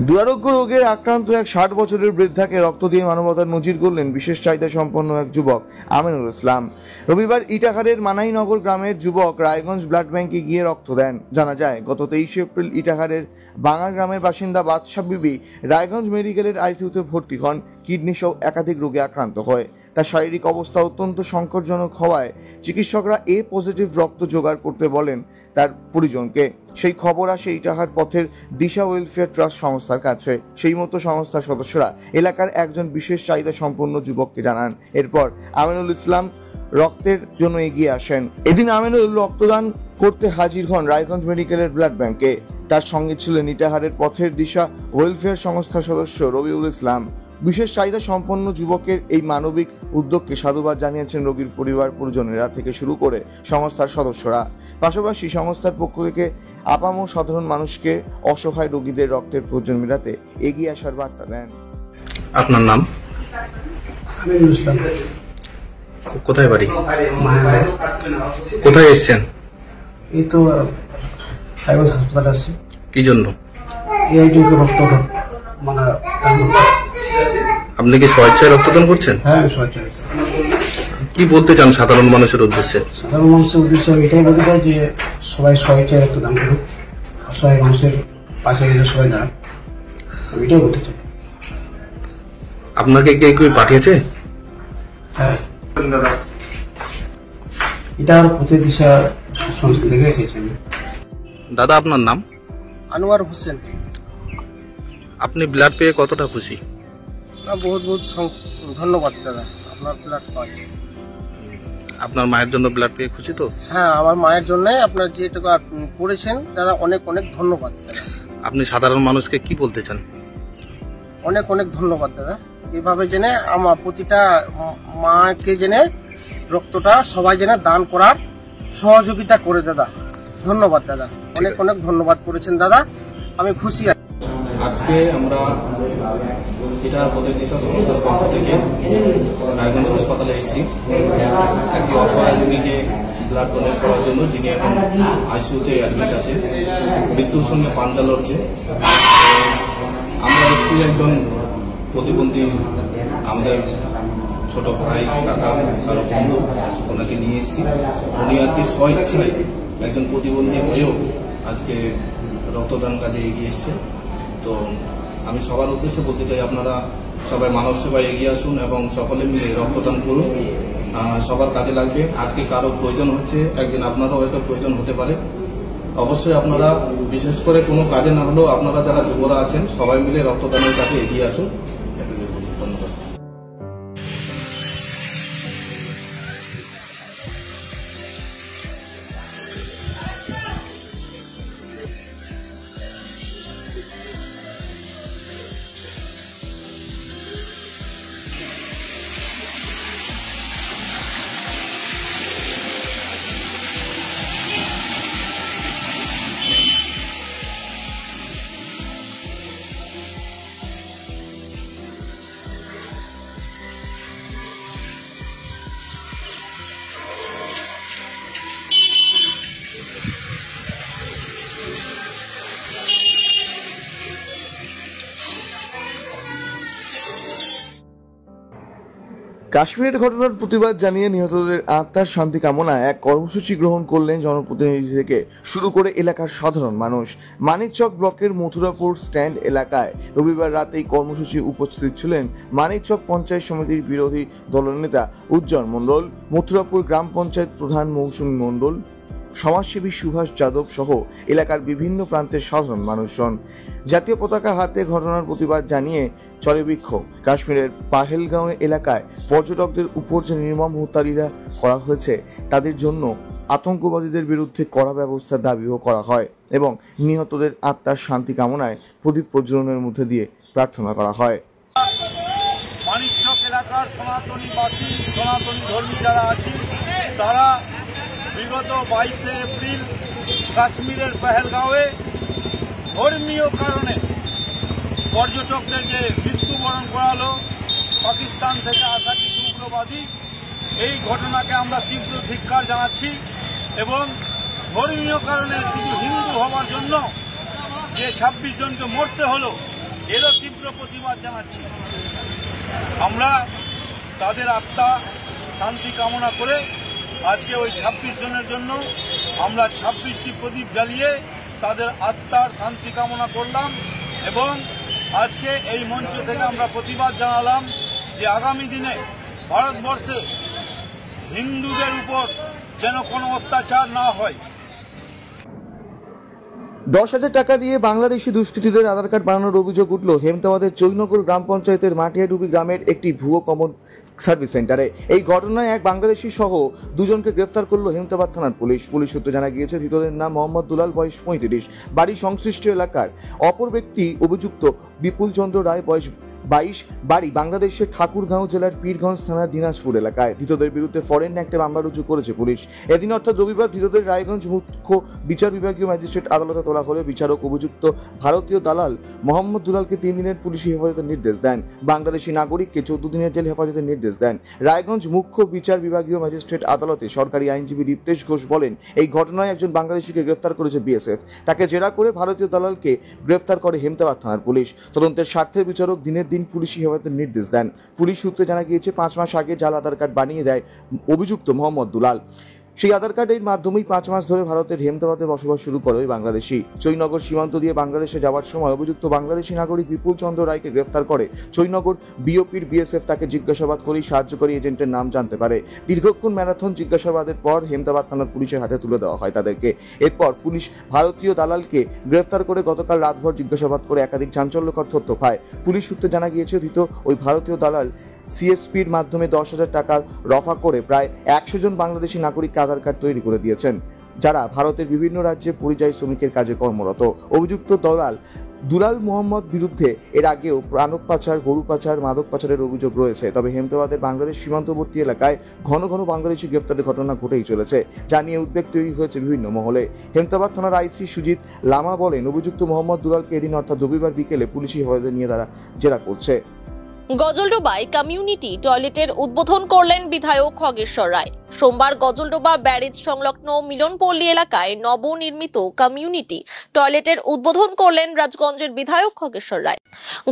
দুরারোগ্য রোগের আক্রান্ত এক 60 বছরের বৃদ্ধাকে রক্ত দিয়ে মানবতার নজির গড়লেন বিশেষ চাহিদা সম্পন্ন এক যুবক আমিনুল ইসলাম। রবিবার ইটাহারের মানাইনগর গ্রামের যুবক রায়গঞ্জ ব্লাড ব্যাংকে গিয়ে রক্ত দেন। জানা যায়, গত 23 এপ্রিল ইটাহারের বাঙা গ্রামের বাসিন্দা বাদশা বিবি রায়গঞ্জ মেডিকেলের আইসিইউতে ভর্তি হন। কিডনি সহ একাধিক রোগে আক্রান্ত হয়। তার শারীরিক অবস্থা অত্যন্ত সংকটজনক হওয়ায় চিকিৎসকরা এ পজিটিভ রক্ত জোগাড় করতে বলেন তার পরিজনকে। সেই খবর আসে ইটাহার পথের দিশা ওয়েলফেয়ার ট্রাস্ট সংস্থার কাছে। সেই মতো সংস্থার সদস্যরা এলাকার একজন বিশেষ চাহিদা সম্পন্ন যুবককে জানান। এরপর আমিনুল ইসলাম রক্তের জন্য এগিয়ে আসেন। এদিন আমিনুল রক্তদান করতে হাজির হন রায়গঞ্জ মেডিকেলের ব্লাড ব্যাংকে। তার সঙ্গে ছিলেন ইটাহারের পথের দিশা ওয়েলফেয়ার সংস্থার সদস্য রবিউল ইসলাম। বিশেষ চাহিদা সম্পন্ন যুবকের এই মানবিক উদ্যোগকে সাধুবাদ জানিয়েছেন রোগীর পরিবার পরিজনেরা থেকে শুরু করে সংস্থার সদস্যরা। পাশাপাশি সংস্থার পক্ষ থেকে আপামর সাধারণ মানুষকে অসহায় রোগীদের রক্তের প্রয়োজন মেটাতে এগিয়ে আসার বার্তা দেন। আপনার নাম? কোথায় বাড়ি? কোথায় এসেছেন? এই তো হাসপাতালে আসছি। কি জন্য? রক্ত মানে আপনি কি স্বেচ্ছায় রক্তদান করছেন? হ্যাঁ, স্বেচ্ছায়। কি বলতে চান সাধারণ মানুষের উদ্দেশ্যে? সাধারণ মানুষের উদ্দেশ্যে এটাই বলতে চাই যে সবাই স্বেচ্ছায় রক্তদান করুক, অসহায় মানুষের পাশে গেলে সবাই দাঁড়াক, এটাই বলতে চাই। আপনাকে কে কেউ পাঠিয়েছে? হ্যাঁ, এটা আর প্রতি দিশা সংস্থা থেকে এসেছে। দাদা, আপনার নাম? আনোয়ার হোসেন। আপনি ব্লাড পেয়ে কতটা খুশি? বহুত বহুত ধন্যবাদ দাদা, আপনার ব্লাড পাই। আপনার মায়ের জন্য ব্লাড পেয়ে খুশি তো? হ্যাঁ, আমার মায়ের জন্য আপনার যেটুকু করেছেন দাদা, অনেক অনেক ধন্যবাদ দাদা। আপনি সাধারণ মানুষকে কি বলতে চান? অনেক অনেক ধন্যবাদ দাদা। এভাবে জেনে আমার প্রতিটা মাকে জেনে রক্তটা সবাই জেনে দান করার সহযোগিতা করে দাদা। ধন্যবাদ দাদা, অনেক অনেক ধন্যবাদ করেছেন দাদা, আমি খুশি আছি। আজকে আমরা এটা পথের দিশা সংস্থার পক্ষ থেকে রায়গঞ্জ হাসপাতালে এসেছি একটি অসহায় রোগীকে ব্লাড ডোনেট করার জন্য, যিনি এখন আইসিইউতে অ্যাডমিট আছে, মৃত্যুর সঙ্গে পাঞ্জা লড়ছে। আমরা এসেছি একজন প্রতিবন্ধী, আমাদের ছোট ভাই, কাকা, কারো বন্ধু, ওনাকে নিয়ে এসেছি। উনি আজকে স্বেচ্ছায় একজন প্রতিবন্ধী হয়েও আজকে রক্তদান কাজে এগিয়ে এসছে। তো আমি সবার উদ্দেশ্যে বলতে চাই, আপনারা সবাই মানব সেবায় এগিয়ে আসুন এবং সকলে মিলে রক্তদান করুন। সবার কাজে লাগবে। আজকে কারো প্রয়োজন হচ্ছে, একদিন আপনারও হয়তো প্রয়োজন হতে পারে। অবশ্যই আপনারা, বিশেষ করে কোনো কাজে না হলেও আপনারা যারা যুবরা আছেন, সবাই মিলে রক্তদানের কাজে এগিয়ে আসুন। ধন্যবাদ। কাশ্মীরের ঘটনার প্রতিবাদ জানিয়ে নিহতদের আত্মার শান্তি কামনায় এক কর্মসূচি গ্রহণ করলেন জনপ্রতিনিধি থেকে শুরু করে এলাকার সাধারণ মানুষ। মানিকচক ব্লকের মথুরাপুর স্ট্যান্ড এলাকায় রবিবার রাতে এই কর্মসূচি উপস্থিত ছিলেন মানিকচক পঞ্চায়েত সমিতির বিরোধী দলনেতা উজ্জ্বল মণ্ডল, মথুরাপুর গ্রাম পঞ্চায়েত প্রধান মৌসুমী মণ্ডল, সমাজসেবী সুভাষ যাদব সহ এলাকার বিভিন্ন প্রান্তের সাধারণ মানুষজন। জাতীয় পতাকা হাতে ঘটনার প্রতিবাদ জানিয়ে চলে বিক্ষোভ। কাশ্মীরের পাহেলগাঁও এলাকায় পর্যটকদের উপর যে নির্মম হত্যালীলা করা হয়েছে, তাদের জন্য আতঙ্কবাদীদের বিরুদ্ধে কড়া ব্যবস্থার দাবিও করা হয় এবং নিহতদের আত্মার শান্তি কামনায় প্রদীপ প্রজ্বলনের মধ্যে দিয়ে প্রার্থনা করা হয়। মানিকচক এলাকার সনাতনীবাসী, সনাতনী ধর্মী যারা আছে, তারা বিগত 22 এপ্রিল কাশ্মীরের পেহেলগাঁওয়ে ধর্মীয় কারণে পর্যটকদের যে মৃত্যুবরণ করালো পাকিস্তান থেকে আসা কিছু উগ্রবাদী, এই ঘটনাকে আমরা তীব্র ধিক্কার জানাচ্ছি এবং ধর্মীয় কারণে শুধু হিন্দু হওয়ার জন্য যে 26 জনকে মরতে হলো, এরও তীব্র প্রতিবাদ জানাচ্ছি। আমরা তাদের আত্মা শান্তি কামনা করে আজকে ওই 26 জনের জন্য আমরা 26টি প্রদীপ জ্বালিয়ে তাদের আত্মার শান্তি কামনা করলাম এবং আজকে এই মঞ্চ থেকে আমরা প্রতিবাদ জানালাম যে আগামী দিনে ভারতবর্ষে হিন্দুদের উপর যেন কোনো অত্যাচার না হয়। 10,000 টাকা দিয়ে বাংলাদেশি দুষ্কৃতীদের আধার কার্ড বানানোর অভিযোগ উঠল হেমতাবাদের চৈনগর গ্রাম পঞ্চায়েতের মাটিয়াডুবি গ্রামের একটি ভুয়ো কমন সার্ভিস সেন্টারে। এই ঘটনায় এক বাংলাদেশি সহ দুজনকে গ্রেফতার করল হেমতাবাদ থানার পুলিশ। পুলিশ সূত্রে জানা গিয়েছে ধৃতদের নাম মোহাম্মদ দুলাল, বয়স 35, বাড়ি সংশ্লিষ্ট এলাকার। অপর ব্যক্তি অভিযুক্ত বিপুল চন্দ্র রায়, বয়স 22, বাড়ি বাংলাদেশের ঠাকুরগাঁও জেলার পীরগঞ্জ থানার দিনাজপুর এলাকায়। ধৃতদের বিরুদ্ধে ফরেন অ্যাক্টে মামলা রুজু করেছে পুলিশ। এদিন অর্থাৎ রবিবার ধৃতদের রায়গঞ্জ মুখ্য বিচার বিভাগীয় ম্যাজিস্ট্রেট আদালতে তোলা হলে বিচারক অভিযুক্ত ভারতীয় দালাল মোহাম্মদ দুলালকে 3 দিনের পুলিশি হেফাজতের নির্দেশ দেন। বাংলাদেশি নাগরিককে 14 দিনের জেল হেফাজতের নির্দেশ দেন। রায়গঞ্জ মুখ্য বিচার বিভাগীয় ম্যাজিস্ট্রেট আদালতে সরকারি আইনজীবী দীপ্তেশ ঘোষ বলেন, এই ঘটনায় একজন বাংলাদেশিকে গ্রেফতার করেছে বিএসএফ। তাকে জেরা করে ভারতীয় দালালকে গ্রেফতার করে হেমতাবাদ থানার পুলিশ। তদন্তের স্বার্থে বিচারক দিনের দিন পুলিশি হেফাজতের নির্দেশ দেন। পুলিশ সূত্রে জানা গিয়েছে 5 মাস আগে জাল আধার কার্ড বানিয়ে দেয় অভিযুক্ত মোহাম্মদ দুলাল। সেই আধার কার্ডের মাধ্যমেই 5 মাস ধরে ভারতের হেমতাবাদে বসবাস শুরু করে ওই বাংলাদেশি। চৈনগর সীমান্ত দিয়ে বাংলাদেশে যাওয়ার সময় অভিযুক্ত বাংলাদেশি নাগরিক বিপুল চন্দ্র রায়কে গ্রেফতার করে চৈনগর বিওপির বিএসএফ। তাকে জিজ্ঞাসাবাদ করেই সাহায্যকারী এজেন্টের নাম জানতে পারে। দীর্ঘক্ষণ ম্যারাথন জিজ্ঞাসাবাদের পর হেমতাবাদ থানার পুলিশের হাতে তুলে দেওয়া হয় তাদেরকে। এরপর পুলিশ ভারতীয় দালালকে গ্রেফতার করে গতকাল রাতভর জিজ্ঞাসাবাদ করে একাধিক চাঞ্চল্যকর তথ্য পায়। পুলিশ সূত্রে জানা গিয়েছে ধৃত ওই ভারতীয় দালাল সিএসপির মাধ্যমে 10,000 টাকা রফা করে প্রায় 100 জন বাংলাদেশি নাগরিককে আধার কার্ড তৈরি করে দিয়েছেন, যারা ভারতের বিভিন্ন রাজ্যে পরিযায়ী শ্রমিকের কাজে কর্মরত। অভিযুক্ত দুলাল মোহাম্মদ বিরুদ্ধে এর আগেও প্রাণক পাচার, গরু পাচার, মাদক পাচারের অভিযোগ রয়েছে। তবে হেমতাবাদের বাংলাদেশ সীমান্তবর্তী এলাকায় ঘন ঘন বাংলাদেশি গ্রেফতারের ঘটনা ঘটেই চলেছে, যা নিয়ে উদ্বেগ তৈরি হয়েছে বিভিন্ন মহলে। হেমতাবাদ থানার আইসি সুজিত লামা বলেন, অভিযুক্ত মোহাম্মদ দুলালকে এদিন অর্থাৎ রবিবার বিকেলে পুলিশি হেফাজতে নিয়ে তারা জেরা করছে। গজলডোবায় কমিউনিটি টয়লেটের উদ্বোধন করলেন বিধায়ক খগেশ্বর রায়। সোমবার গজলডোবা ব্যারেজ সংলগ্ন মিলনপল্লী এলাকায় নবনির্মিত কমিউনিটি টয়লেটের উদ্বোধন করলেন রাজগঞ্জের বিধায়ক খগেশ্বর রায়।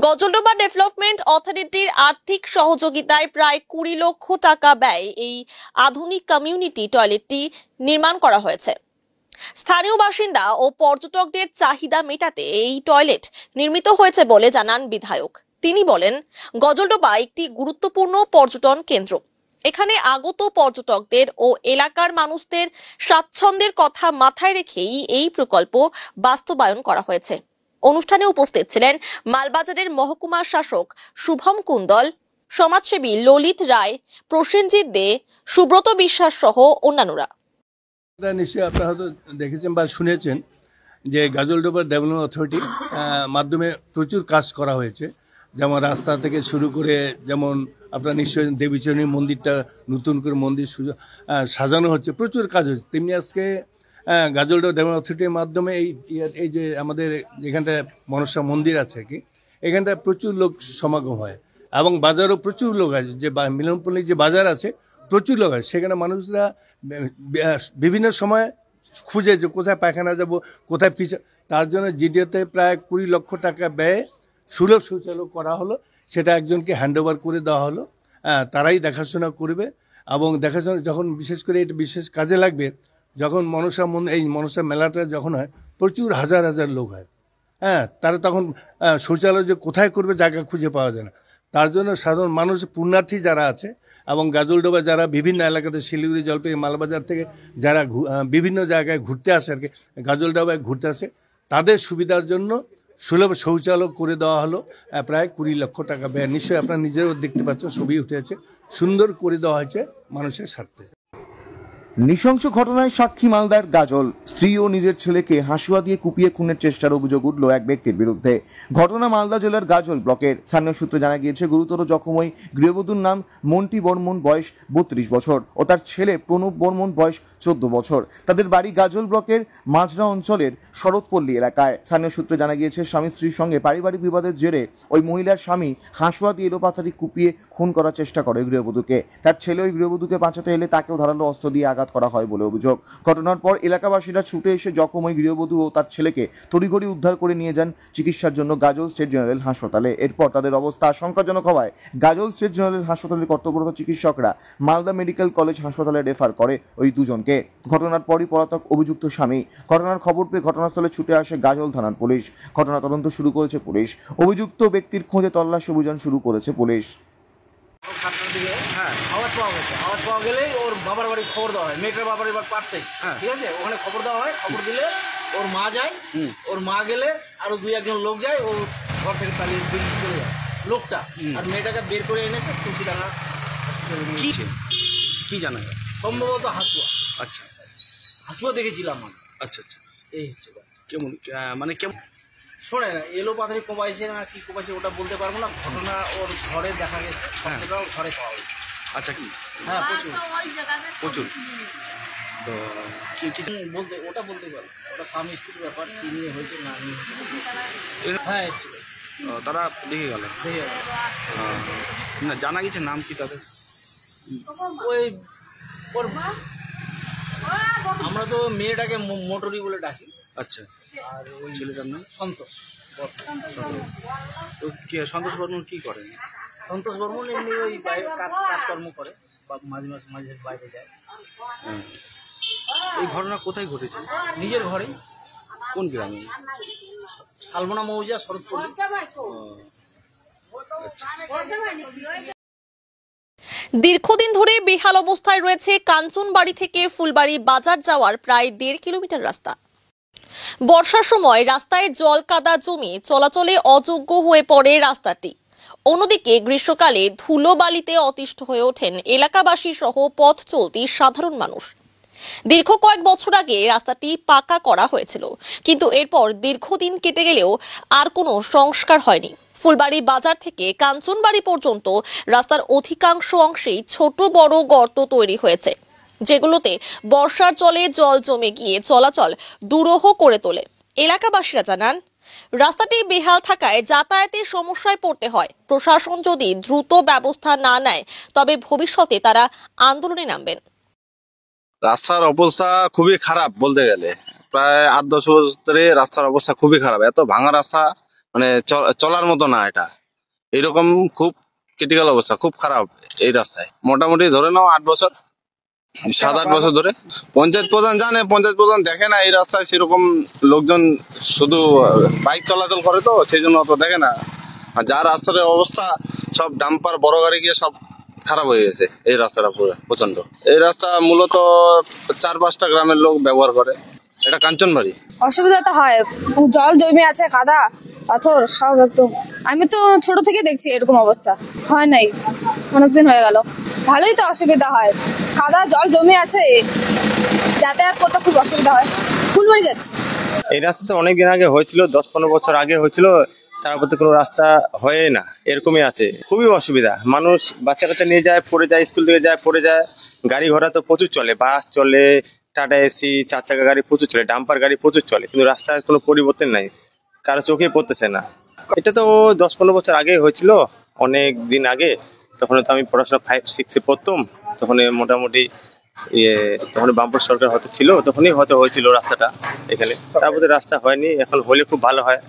গজলডোবা ডেভেলপমেন্ট অথরিটির আর্থিক সহযোগিতায় প্রায় 20 লক্ষ টাকা ব্যয়ে এই আধুনিক কমিউনিটি টয়লেটটি নির্মাণ করা হয়েছে। স্থানীয় বাসিন্দা ও পর্যটকদের চাহিদা মেটাতে এই টয়লেট নির্মিত হয়েছে বলে জানান বিধায়ক। তিনি বলেন, গজলডোবা একটি গুরুত্বপূর্ণ পর্যটন কেন্দ্র। এখানে আগত পর্যটকদের ও এলাকার মানুষদের স্বাচ্ছন্দ্যের কথা মাথায় রেখেই এই প্রকল্প বাস্তবায়ন করা হয়েছে। অনুষ্ঠানে উপস্থিত ছিলেন মালবাজারের মহকুমা শাসক শুভম কুন্দল, সমাজসেবী ললিত রায়, প্রসেনজিৎ দে, সুব্রত বিশ্বাস সহ অন্যান্যরা। নিশ্চয়ই আপনারা হয়তো দেখেছেন বা শুনেছেন যে গজলডোবা ডেভেলপমেন্ট অথরিটির মাধ্যমে প্রচুর কাজ করা হয়েছে। যেমন রাস্তা থেকে শুরু করে, যেমন আপনার নিশ্চয়ই দেবীচরণী মন্দিরটা নতুন করে মন্দির সাজানো হচ্ছে, প্রচুর কাজ হচ্ছে। তেমনি আজকে গজলডোবা ডেভেলপমেন্ট অথরিটির মাধ্যমে এই যে আমাদের যেখানটা মনসা মন্দির আছে কি, এখানটা প্রচুর লোক সমাগম হয় এবং বাজারও প্রচুর লোক আছে। যে মিলনপল্লী যে বাজার আছে প্রচুর লোক আছে, সেখানে মানুষরা বিভিন্ন সময় খুঁজে যে কোথায় পায়খানা যাব, কোথায় পিছা, তার জন্য জিডিওতে প্রায় 20 লক্ষ টাকা ব্যয়ে সুলভ শৌচালয় করা হলো। সেটা একজনকে হ্যান্ডওভার করে দেওয়া হলো, তারাই দেখাশোনা করবে এবং দেখাশোনা যখন বিশেষ করে এটা বিশেষ কাজে লাগবে যখন এই মনসা মেলাটা যখন হয়, প্রচুর হাজার হাজার লোক হয়। তারা তখন শৌচালয় যে কোথায় করবে জায়গা খুঁজে পাওয়া যায় না। তার জন্য সাধারণ মানুষ, পুণ্যার্থী যারা আছে এবং গজলডোবা যারা বিভিন্ন এলাকাতে শিলিগুড়ি, জলপাইগুড়ি, মালবাজার থেকে যারা বিভিন্ন জায়গায় ঘুরতে আসে আর কি, গজলডোবায় ঘুরতে আসে, তাদের সুবিধার জন্য সুলভ শৌচালয় করে দেওয়া হলো প্রায় 20 লক্ষ টাকা ব্যয়। নিশ্চয়ই আপনারা নিজেরাও দেখতে পাচ্ছেন, ছবি উঠে আছে, সুন্দর করে দেওয়া হয়েছে মানুষের স্বার্থে। নৃশংস ঘটনায় সাক্ষী মালদার গাজল। স্ত্রী ও নিজের ছেলেকে হাসুয়া দিয়ে কুপিয়ে খুনের চেষ্টার অভিযোগ উঠল এক ব্যক্তির বিরুদ্ধে। ঘটনা মালদা জেলার গাজল ব্লকের। স্থানীয় সূত্রে জানা গিয়েছে, গুরুতর জখম ওই গৃহবধূর নাম মন্টি বর্মন, বয়স 32 বছর ও তার ছেলে প্রণব বর্মন, বয়স 14 বছর। তাদের বাড়ি গাজল ব্লকের মাজরা অঞ্চলের শরৎপল্লী এলাকায়। স্থানীয় সূত্রে জানা গিয়েছে, স্বামী স্ত্রীর সঙ্গে পারিবারিক বিবাদের জেরে ওই মহিলার স্বামী হাসুয়া দিয়ে এলোপাতাড়ি কুপিয়ে খুন করার চেষ্টা করে গৃহবধূকে। তার ছেলে ওই গৃহবধূকে বাঁচাতে এলে তাকেও ধারালো অস্ত্র দিয়ে আঘাত আঘাত করা হয় বলে অভিযোগ। ঘটনার পর এলাকাবাসীরা ছুটে এসে জখম ওই গৃহবধূ ও তার ছেলেকে তড়িঘড়ি উদ্ধার করে নিয়ে যান চিকিৎসার জন্য গাজল স্টেট জেনারেল হাসপাতালে। এরপর তাদের অবস্থা আশঙ্কাজনক হওয়ায় গাজল স্টেট জেনারেল হাসপাতালের কর্তব্যরত চিকিৎসকরা মালদা মেডিকেল কলেজ হাসপাতালে রেফার করে ওই দুজনকে। ঘটনার পরই পলাতক অভিযুক্ত স্বামী। ঘটনার খবর পেয়ে ঘটনাস্থলে ছুটে আসে গাজল থানার পুলিশ। ঘটনা তদন্ত শুরু করেছে পুলিশ। অভিযুক্ত ব্যক্তির খোঁজে তল্লাশি অভিযান শুরু করেছে পুলিশ। আওয়াজ পাওয়া গেছে, আওয়াজ পাওয়া গেলেই ওর বাবার বাড়ি খবর দেওয়া হয়। মেয়েটার বাবার এবার পাশে, ঠিক আছে, ওখানে খবর দেওয়া হয়। খবর দিলে ওর মা যায়, ওর মা গেলে আরো 2-1 লোক যায়, ও ঘর থেকে পালিয়ে বেরিয়ে চলে যায় লোকটা। আর মেয়েটাকে বের করে এনেছে তুলসীডাঙ্গা হসপিটালে নিয়ে গেছে। কি জানা যায়? সম্ভবত হাসুয়া। আচ্ছা হাসুয়া দেখেছিলাম আমি। আচ্ছা আচ্ছা। এই হচ্ছে কেমন মানে কেমন শোনে না, এলো পাথারি কোপাইছে না কি কোপাইছে ওটা বলতে পারবো না। ঘটনা ওর ঘরে দেখা গেছে, সবটা ওর ঘরে পাওয়া গেছে। আচ্ছা কি হ্যাঁ প্রচুর প্রচুর তো বলতে ওটা বলতে পারবো, ওটা স্বামী স্ত্রীর ব্যাপার, কি নিয়ে হয়েছে না নিয়ে হয়েছে। হ্যাঁ এসেছিল, তারা দেখে গেল। দেখে গেল। না জানা গেছে নাম কি তাদের? ওই ওর আমরা তো মেয়েটাকে মোটরি বলে ডাকি। আচ্ছা। আর ওই ছেলেটার নাম সন্তোষ। তো কি সন্তোষ বর্মন কি করেন? সন্তোষ বর্মন এমনি ওই কাজকর্ম করে বা মাঝে মাঝে বাইরে যায়। এই ঘটনা কোথায় ঘটেছে? নিজের ঘরে। কোন গ্রামে? শালবনা মৌজা, শরৎপুর। দীর্ঘদিন ধরে বেহাল অবস্থায় রয়েছে কাঞ্চনবাড়ি থেকে ফুলবাড়ি বাজার যাওয়ার প্রায় 1.5 কিলোমিটার রাস্তা। বর্ষার সময় রাস্তায় জল কাদা জমে চলাচলে অযোগ্য হয়ে পড়ে রাস্তাটি। অন্যদিকে গ্রীষ্মকালে ধুলো বালিতে অতিষ্ঠ হয়ে ওঠেন এলাকাবাসী সহ পথ চলতি সাধারণ মানুষ। দীর্ঘ কয়েক বছর আগে রাস্তাটি পাকা করা হয়েছিল, কিন্তু এরপর দীর্ঘদিন কেটে গেলেও আর কোনো সংস্কার হয়নি। ফুলবাড়ি বাজার থেকে কাঞ্চনবাড়ি পর্যন্ত রাস্তার অধিকাংশ অংশেই ছোট বড় গর্ত তৈরি হয়েছে, যেগুলোতে বর্ষার জলে জল জমে গিয়ে চলাচল দুরূহ করে তোলে। এলাকাবাসীরা জানান, রাস্তাটি বেহাল থাকায় যাতায়াতে সমস্যায় পড়তে হয়। প্রশাসন যদি দ্রুত ব্যবস্থা না নেয় তবে ভবিষ্যতে তারা আন্দোলনে নামবেন। রাস্তার অবস্থা খুবই খারাপ বলতে গেলে। প্রায় 8-10 বছর ধরে রাস্তার অবস্থা খুবই খারাপ। এত ভাঙা রাস্তা মানে চলার মতো না। এটা এরকম খুব ক্রিটিক্যাল অবস্থা, খুব খারাপ এই রাস্তায়। মোটামুটি ধরে নাও 7-8 বছর ধরে। পঞ্চায়েত প্রধান জানে, পঞ্চায়েত প্রধান দেখে না এই রাস্তায় সেরকম লোকজন, শুধু বাইক চলাচল করে তো সেই জন্য অত দেখে না। আর যার রাস্তার অবস্থা, সব ডাম্পার বড় গাড়ি গিয়ে সব খারাপ হয়ে গেছে এই রাস্তাটা প্রচন্ড। এই রাস্তা মূলত 4-5টা গ্রামের লোক ব্যবহার করে। এটা কাঞ্চনবাড়ি। অসুবিধা তো হয়, জল জমে আছে, কাদা পাথর সব একদম। আমি তো ছোট থেকে দেখছি এরকম অবস্থা, হয় নাই, অনেকদিন হয়ে গেল। ভালোই তো অসুবিধা হয়, কাদা জল জমে আছে, যাতায়াত করতে খুব অসুবিধা হয়। ফুলবাড়ি যাচ্ছে এই রাস্তাতে অনেকদিন আগে হয়েছিল, 10-15 বছর আগে হয়েছিল, তারপর তো কোনো রাস্তা হয় না, এরকমই আছে। খুবই অসুবিধা। মানুষ বাচ্চা কাচ্চা নিয়ে যায়, পড়ে যায়, স্কুল থেকে যায়, পড়ে যায়। গাড়ি ঘোড়া তো প্রচুর চলে, বাস চলে, টাটা এসি, 4 চাকা গাড়ি প্রচুর চলে, ডাম্পার গাড়ি প্রচুর চলে, কিন্তু রাস্তার কোনো পরিবর্তন নাই, কারো চোখে পড়তেছে না। এটা তো 10-15 বছর আগে হয়েছিল, অনেক দিন আগে। তখন তো আমি পড়াশোনা 5-6-এ পড়তাম, তখন মোটামুটি তখন বামপুর সরকার হয়তো ছিল, তখনই হয়তো হয়েছিল রাস্তাটা এখানে। তারপরে রাস্তা হয়নি, এখন হলে খুব ভালো হয়।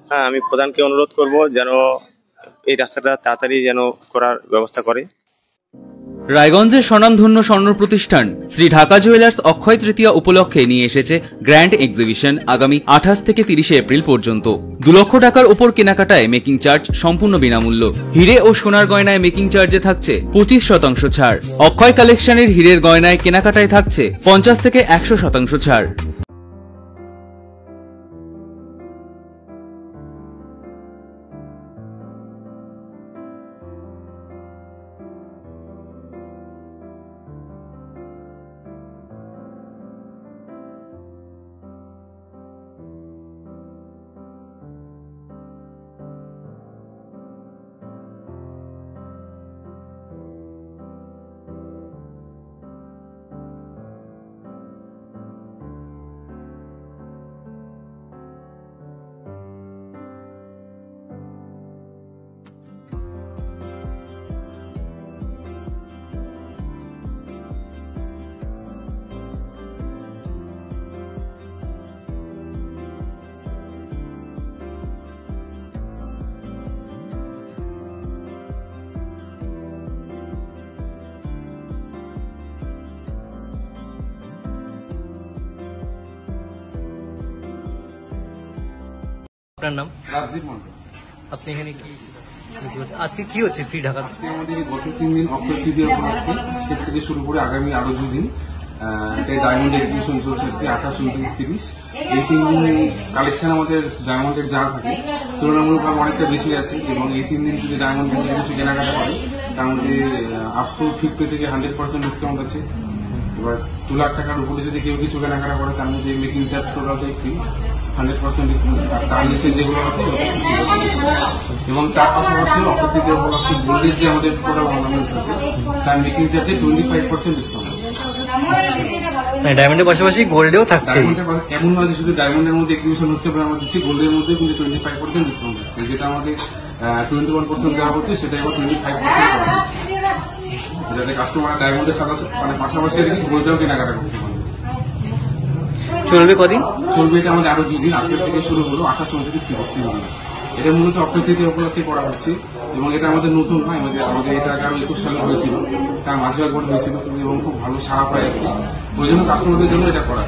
হ্যাঁ, আমি প্রধানকে অনুরোধ করব যেন এই রাস্তাটা তাড়াতাড়ি যেন করার ব্যবস্থা করে। রায়গঞ্জের স্বনামধন্য স্বর্ণ প্রতিষ্ঠান শ্রী ঢাকা জুয়েলার্স অক্ষয় তৃতীয়া উপলক্ষে নিয়ে এসেছে গ্র্যান্ড এক্সিবিশন আগামী 28 থেকে 30 এপ্রিল পর্যন্ত। 2 লক্ষ টাকার উপর কেনাকাটায় মেকিং চার্জ সম্পূর্ণ বিনামূল্য। হিরে ও সোনার গয়নায় মেকিং চার্জে থাকছে 25% ছাড়। অক্ষয় কালেকশনের হীরের গয়নায় কেনাকাটায় থাকছে 50 থেকে 100% ছাড়। আপনার নাম? রাজদীপ মন্ডল। আপনি এখানে কি আজকে কি হচ্ছে শ্রী ঢাকা? আমাদের গত 3 দিন অক্ষয় তৃতীয়া উপলক্ষে আজকের থেকে শুরু করে আগামী আরো 2 দিন ডায়মন্ড এক্সিবিশন চলছে 28, 29, 30। এই 3 দিন কালেকশন আমাদের ডায়মন্ডের যা থাকে তুলনামূলকভাবে অনেকটা বেশি আছে এবং এই 3 দিন যদি ডায়মন্ড বেশি কেনাকাটা করে তার মধ্যে আপ টু 50 থেকে 100% ডিসকাউন্ট আছে। এবার 2 লাখ টাকার উপরে যদি কেউ কিছু কেনাকাটা করে তার মধ্যে মেকিং চার্জ টোটালটাই ফ্রি, 100% ডিসকাউন্ট। আর তার নিচে যেগুলো আছে এবং তার পাশাপাশি অক্ষয় তৃতীয়া উপলক্ষে গোল্ডের যে আমাদের টোটাল অর্নামেন্টস আছে তার মেকিং চার্জে 25% ডিসকাউন্ট আছে। ডায়মন্ডের পাশাপাশি গোল্ডেও থাকছে। এমন নয় যে শুধু ডায়মন্ডের মধ্যে এক্সিবিশন হচ্ছে আমরা দিচ্ছি, গোল্ডের মধ্যে কিন্তু 25% ডিসকাউন্ট আছে। যেটা আমাদের 21% দেওয়া হচ্ছে সেটা এবার 25% করা হচ্ছে, যাতে কাস্টমার ডায়মন্ডের সাথে পাশাপাশি আর কি গোল্ডটাও কেনাকাটা করতে পারে। চলবে কদিন? চলবে এটা আমাদের আরো 2 দিন, আজকের থেকে শুরু হলো 28, 29, 30। এটা মূলত অক্ষয় তৃতীয়া উপলক্ষে করা হচ্ছে এবং এটা আমাদের নতুন হয়, আমাদের এটা 21 সালে হয়েছিল, তার মাঝে একবার হয়েছিল এবং খুব ভালো সাড়া পায়। ওই জন্য কাস্টমারদের জন্য এটা করা।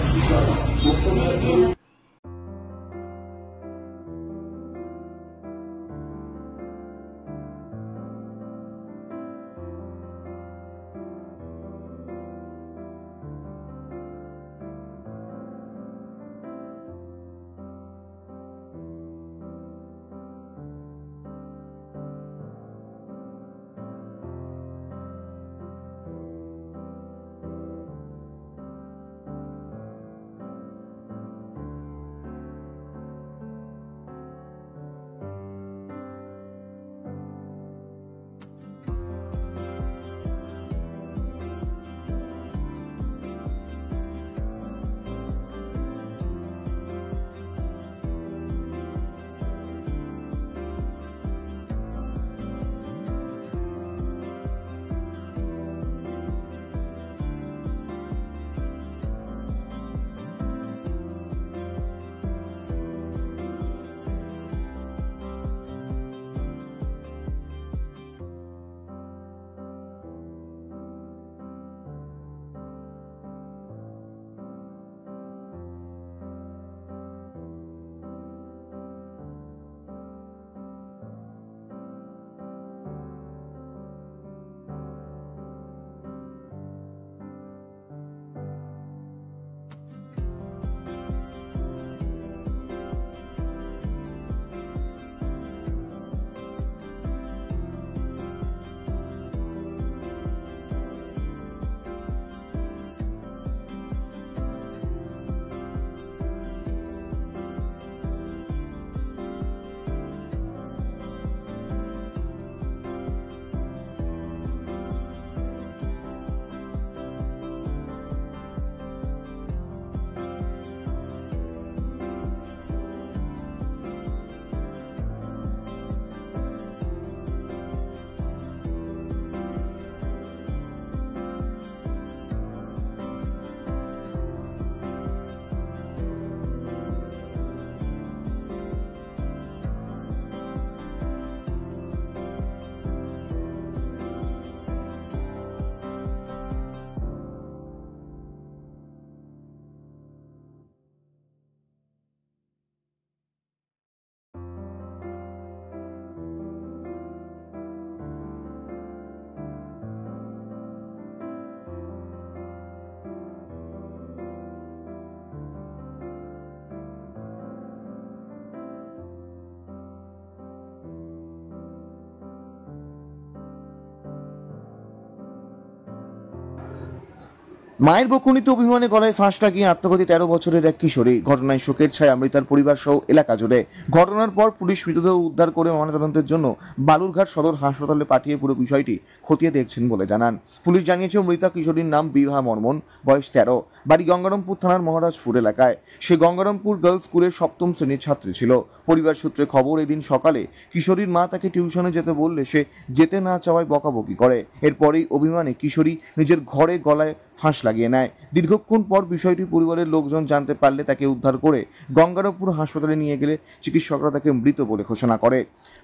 মায়ের বকুনিতে অভিমানে গলায় ফাঁস লাগিয়ে আত্মঘাতী 13 বছরের এক কিশোরী। ঘটনায় শোকের ছায়া অমৃতার পরিবার সহ এলাকা জুড়ে। ঘটনার পর পুলিশ মৃতদেহ উদ্ধার করে ময়নাতদন্তের জন্য বালুরঘাট সদর হাসপাতালে পাঠিয়ে পুরো বিষয়টি খতিয়ে দেখছেন বলে জানান পুলিশ। জানিয়েছে মৃতা কিশোরীর নাম বিভা বর্মন, বয়স 13, বাড়ি গঙ্গারামপুর থানার মহারাজপুর এলাকায়। সে গঙ্গারামপুর গার্লস স্কুলের 7ম শ্রেণীর ছাত্রী ছিল। পরিবার সূত্রে খবর, এদিন সকালে কিশোরীর মা তাকে টিউশনে যেতে বললে সে যেতে না চাওয়ায় বকাবকি করে। এরপরেই অভিমানে কিশোরী নিজের ঘরে গলায় ফাঁস লাগিয়ে নেয়। দীর্ঘক্ষণ পর বিষয়টি পরিবারের লোকজন জানতে পারলে তাকে উদ্ধার করে গঙ্গারামপুর হাসপাতালে নিয়ে গেলে চিকিৎসকরা তাকে মৃত বলে ঘোষণা করে।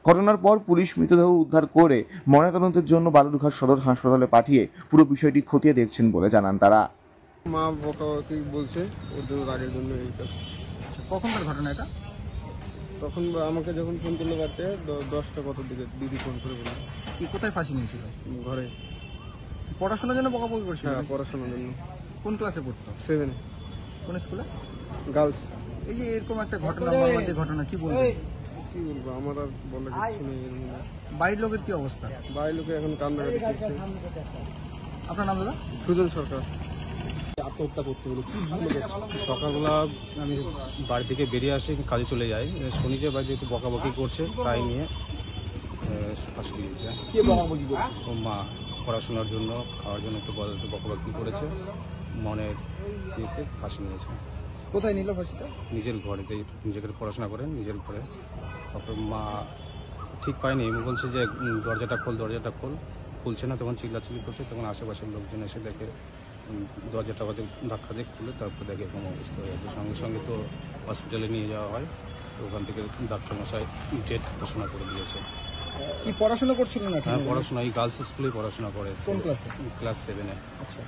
ঘটনার পর পুলিশ মৃতদেহ উদ্ধার করে ময়নাতদন্তের জন্য বালুরঘাট সদর হাসপাতালে পাঠিয়ে পুরো বিষয়টি খতিয়ে দেখছেন বলে জানান তারা। মা বকাবকি বলছে ওদের রাগের জন্য। কখনকার ঘটনা এটা? তখন আমাকে যখন ফোন করলো বাড়িতে 10টা কত দিকে দিদি ফোন করে বললো। কি কোথায় ফাঁসি নিয়েছিল? ঘরে। পড়াশোনার জন্য বকাবকি করছিল? হ্যাঁ, পড়াশোনার জন্য। কোন ক্লাসে পড়তো? 7 এ। কোন স্কুলে? গার্লস। এই যে এরকম একটা ঘটনা, মর্মান্তিক ঘটনা, কি বলবো? কি বলবো, আমার আর বলার কিছু নেই। বাড়ির লোকের কি অবস্থা? বাড়ির লোকে এখন কান্নাকাটি করছে। আপনার নাম দাদা? সুজন সরকার। আত্মহত্যা করতে হলো কি সকালবেলা আমি বাড়ি থেকে বেরিয়ে আসি, কাজে চলে যাই, শুনি যে বাড়িতে একটু বকাবকি করছে, তাই নিয়ে ফাঁসি দিয়েছে। কে বকাবকি করছে? ও মা পড়াশোনার জন্য, খাওয়ার জন্য একটু বকাবকি করেছে, মনের ইয়েতে ফাঁসি নিয়েছে। কোথায় নিল ফাঁসিটা? নিজের ঘরেতে, নিজেকে পড়াশোনা করেন নিজের ঘরে। তারপর মা ঠিক পায়নি, বলছে যে দরজাটা খোল, খুলছে না, তখন চিল্লাচিল্লি করছে, তখন আশেপাশের লোকজন এসে দেখে দরজাটা ধাক্কা দিয়ে খুলে, তারপর দেখে এরকম অবস্থা হয়ে গেছে। সঙ্গে সঙ্গে তো হসপিটালে নিয়ে যাওয়া হয়, তো ওখান থেকে ডাক্তারমশাই ডেট ঘোষণা করে দিয়েছে। কি পড়াশোনা করছিল না? হ্যাঁ, পড়াশোনা এই গার্লস স্কুলে পড়াশোনা করে। কোন ক্লাসে? ক্লাস 7 এ। আচ্ছা,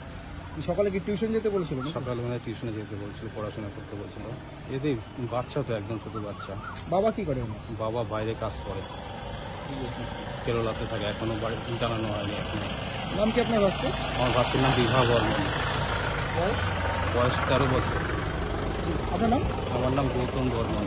সকালে কি টিউশন যেতে বলেছিল? সকালে মানে টিউশনে যেতে বলছিল, পড়াশোনা করতে বলছিল। এতেই বাচ্চা তো একদম ছোট বাচ্চা। বাবা কি করে? বাবা বাইরে কাজ করে, কেরলাতে থাকে, এখনো বাড়ি জানানো হয়নি এখনো। নাম কি আপনার ভাস্তি? আমার ভাস্তির নাম বিভা বর্মন, বয়স 13 বছর। আপনার নাম? আমার নাম গৌতম বর্মন।